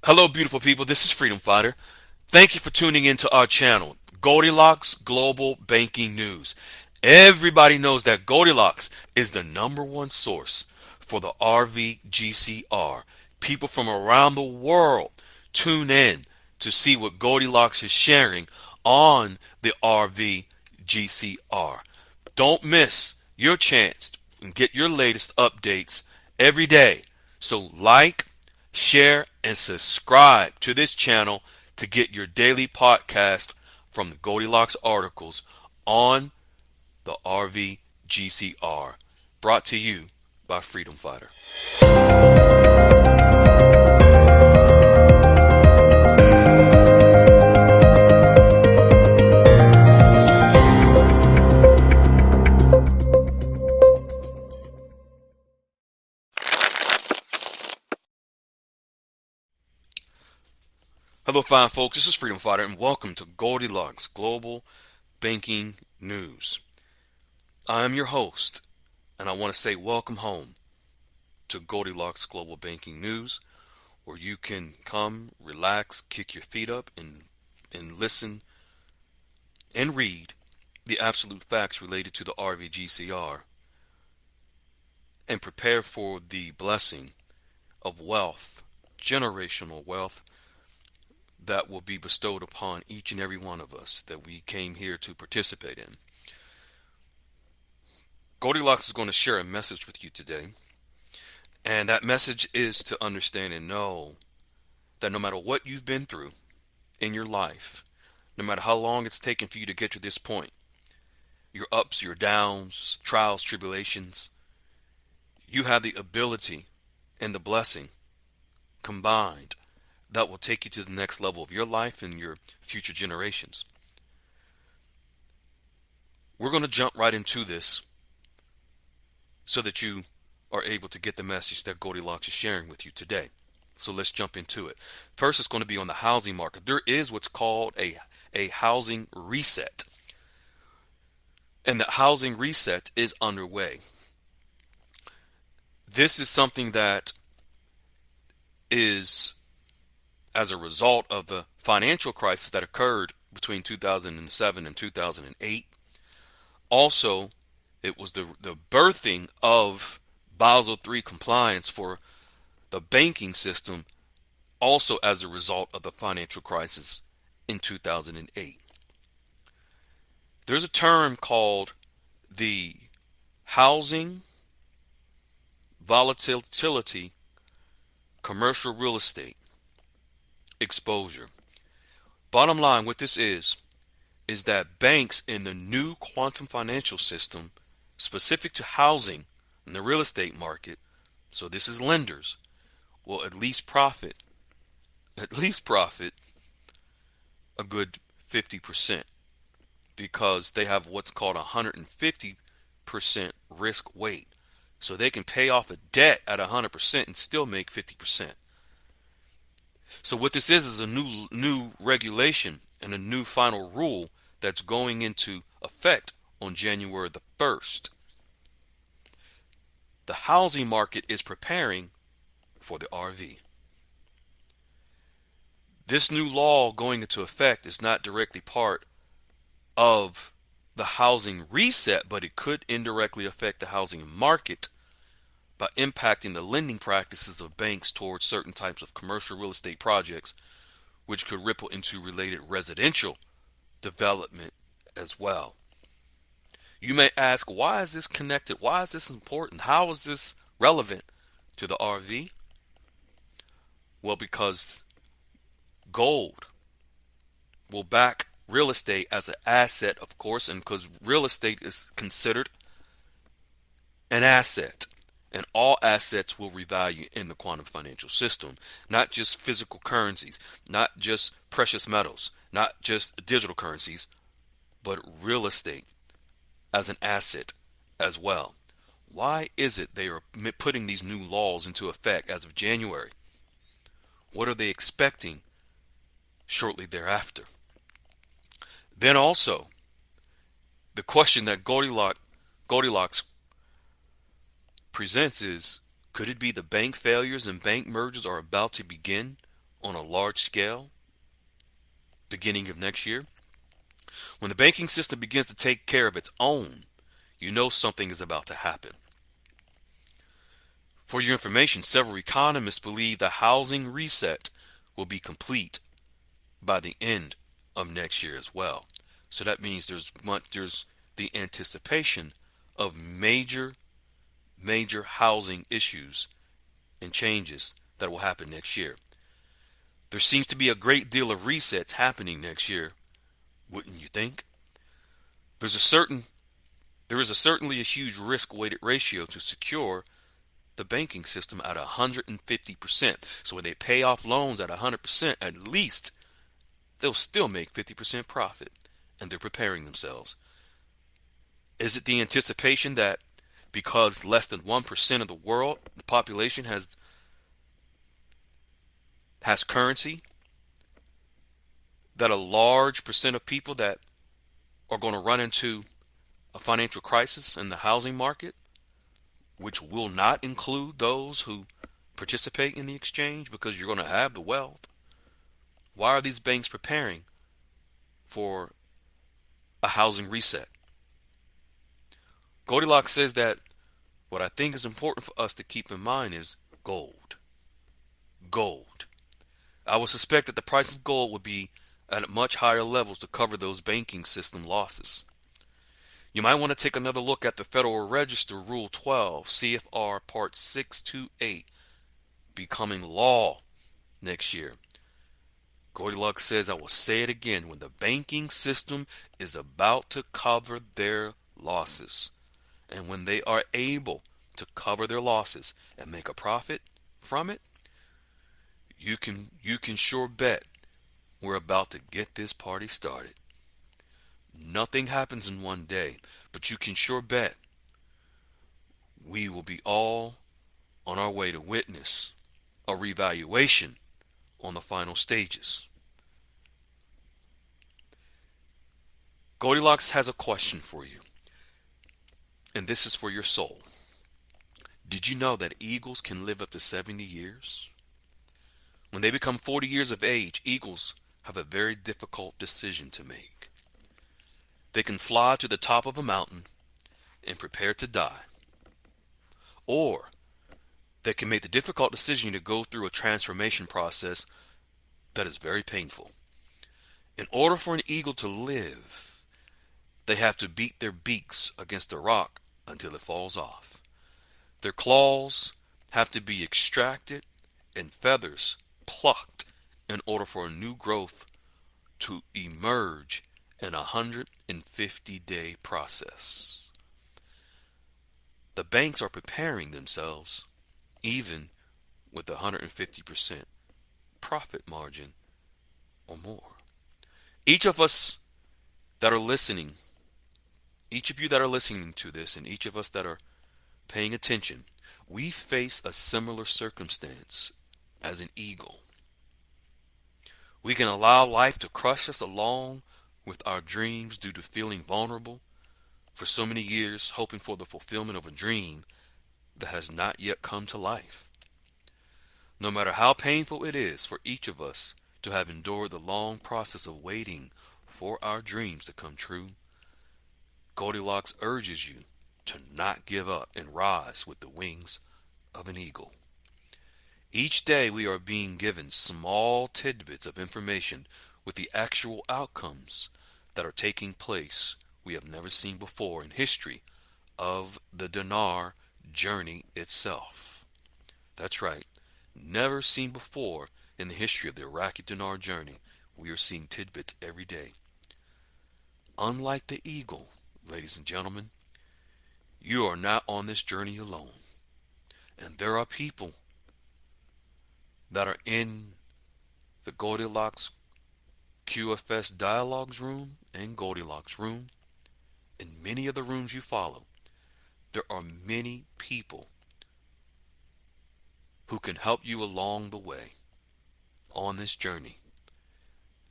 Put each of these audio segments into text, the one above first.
Hello, beautiful people. This is Freedom Fighter. Thank you for tuning into our channel, Goldilocks Global Banking News. Everybody knows that Goldilocks is the #1 source for the RVGCR. People from around the world tune in to see what Goldilocks is sharing on the RVGCR. Don't miss your chance and get your latest updates every day. So like, share, and subscribe to this channel to get your daily podcast from the Goldilocks articles on the RVGCR. Brought to you by Freedom Fighter. Hello, fine folks. This is Freedom Fighter, and welcome to Goldilocks Global Banking News. I am your host, and I want to say welcome home to Goldilocks Global Banking News, where you can come, relax, kick your feet up, and listen and read the absolute facts related to the RVGCR and prepare for the blessing of wealth, generational wealth, that will be bestowed upon each and every one of us that we came here to participate in. Goldilocks is going to share a message with you today, and that message is to understand and know that no matter what you've been through in your life, no matter how long it's taken for you to get to this point, your ups, your downs, trials, tribulations, you have the ability and the blessing combined that will take you to the next level of your life and your future generations. We're going to jump right into this so that you are able to get the message that Goldilocks is sharing with you today. So let's jump into it. First, it's going to be on the housing market. There is what's called a housing reset. And the housing reset is underway. This is something that is as a result of the financial crisis that occurred between 2007 and 2008. Also, it was the birthing of Basel III compliance for the banking system, also as a result of the financial crisis in 2008. There's a term called the housing volatility commercial real estate exposure. Bottom line, what this is that banks in the new quantum financial system specific to housing and the real estate market, so this is lenders, will at least profit a good 50% because they have what's called 150% risk weight. So they can pay off a debt at 100% and still make 50%. So what this is a new regulation and a new final rule that's going into effect on January the 1st. The housing market is preparing for the RV. This new law going into effect is not directly part of the housing reset, but it could indirectly affect the housing market by impacting the lending practices of banks towards certain types of commercial real estate projects, which could ripple into related residential development as well. You may ask, why is this connected? Why is this important? How is this relevant to the RV? Well, because gold will back real estate as an asset, of course, and because real estate is considered an asset. And all assets will revalue in the quantum financial system, not just physical currencies, not just precious metals, not just digital currencies, but real estate as an asset as well. Why is it they are putting these new laws into effect as of January? What are they expecting shortly thereafter? Then also, the question that Goldilocks presents is, could it be the bank failures and bank mergers are about to begin on a large scale beginning of next year. When the banking system begins to take care of its own, you know something is about to happen. For your information, several economists believe the housing reset will be complete by the end of next year as well. So that means there's the anticipation of major housing issues and changes that will happen next year. There seems to be a great deal of resets happening next year, wouldn't you think? There is certainly a huge risk-weighted ratio to secure the banking system at 150%. So when they pay off loans at 100%, at least they'll still make 50% profit, and they're preparing themselves. Is it the anticipation that because less than 1% of the population has currency, that a large percent of people that are going to run into a financial crisis in the housing market, which will not include those who participate in the exchange because you're going to have the wealth? Why are these banks preparing for a housing reset? Goldilocks says that what I think is important for us to keep in mind is gold. Gold. I would suspect that the price of gold would be at much higher levels to cover those banking system losses. You might want to take another look at the Federal Register Rule 12, CFR Part 628, becoming law next year. Goldilocks says, I will say it again, when the banking system is about to cover their losses, and when they are able to cover their losses and make a profit from it, you can sure bet we're about to get this party started. Nothing happens in one day, but you can sure bet we will be all on our way to witness a revaluation on the final stages. Goldilocks has a question for you, and this is for your soul. Did you know that eagles can live up to 70 years? When they become 40 years of age, eagles have a very difficult decision to make. They can fly to the top of a mountain and prepare to die, or they can make the difficult decision to go through a transformation process that is very painful. In order for an eagle to live, they have to beat their beaks against a rock until it falls off. Their claws have to be extracted and feathers plucked in order for a new growth to emerge in a 150-day process. The banks are preparing themselves even with a 150% profit margin or more. Each of us that are listening, each of you that are listening to this, and each of us that are paying attention, we face a similar circumstance as an eagle. We can allow life to crush us along with our dreams due to feeling vulnerable for so many years, hoping for the fulfillment of a dream that has not yet come to life. No matter how painful it is for each of us to have endured the long process of waiting for our dreams to come true, Goldilocks urges you to not give up and rise with the wings of an eagle. Each day we are being given small tidbits of information with the actual outcomes that are taking place we have never seen before in history of the dinar journey itself. That's right, never seen before in the history of the Iraqi dinar journey. We are seeing tidbits every day. Unlike the eagle, ladies and gentlemen, you are not on this journey alone. And there are people that are in the Goldilocks QFS Dialogues room and Goldilocks room. In many of the rooms you follow, there are many people who can help you along the way on this journey.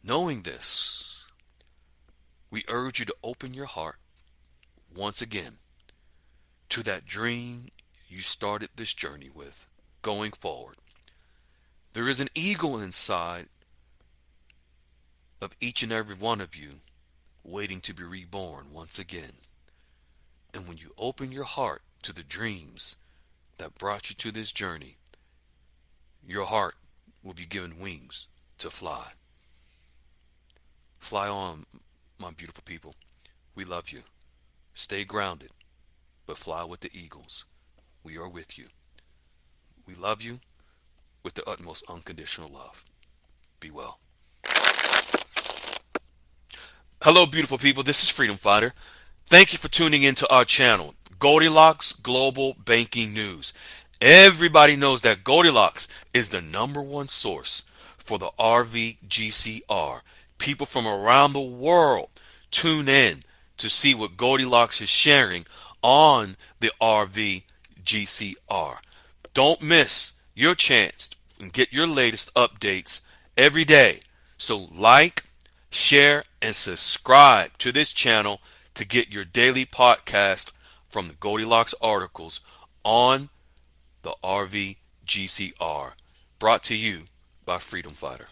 Knowing this, we urge you to open your heart once again to that dream you started this journey with going forward. There is an eagle inside of each and every one of you waiting to be reborn once again. And when you open your heart to the dreams that brought you to this journey, your heart will be given wings to fly. Fly on, my beautiful people. We love you. Stay grounded, but fly with the eagles. We are with you. We love you with the utmost unconditional love. Be well. Hello, beautiful people. This is Freedom Fighter. Thank you for tuning into our channel, Goldilocks Global Banking News. Everybody knows that Goldilocks is the #1 source for the RVGCR. People from around the world tune in to see what Goldilocks is sharing on the RVGCR. Don't miss your chance and get your latest updates every day. So like, share, and subscribe to this channel to get your daily podcast from the Goldilocks articles on the RVGCR. Brought to you by Freedom Fighter.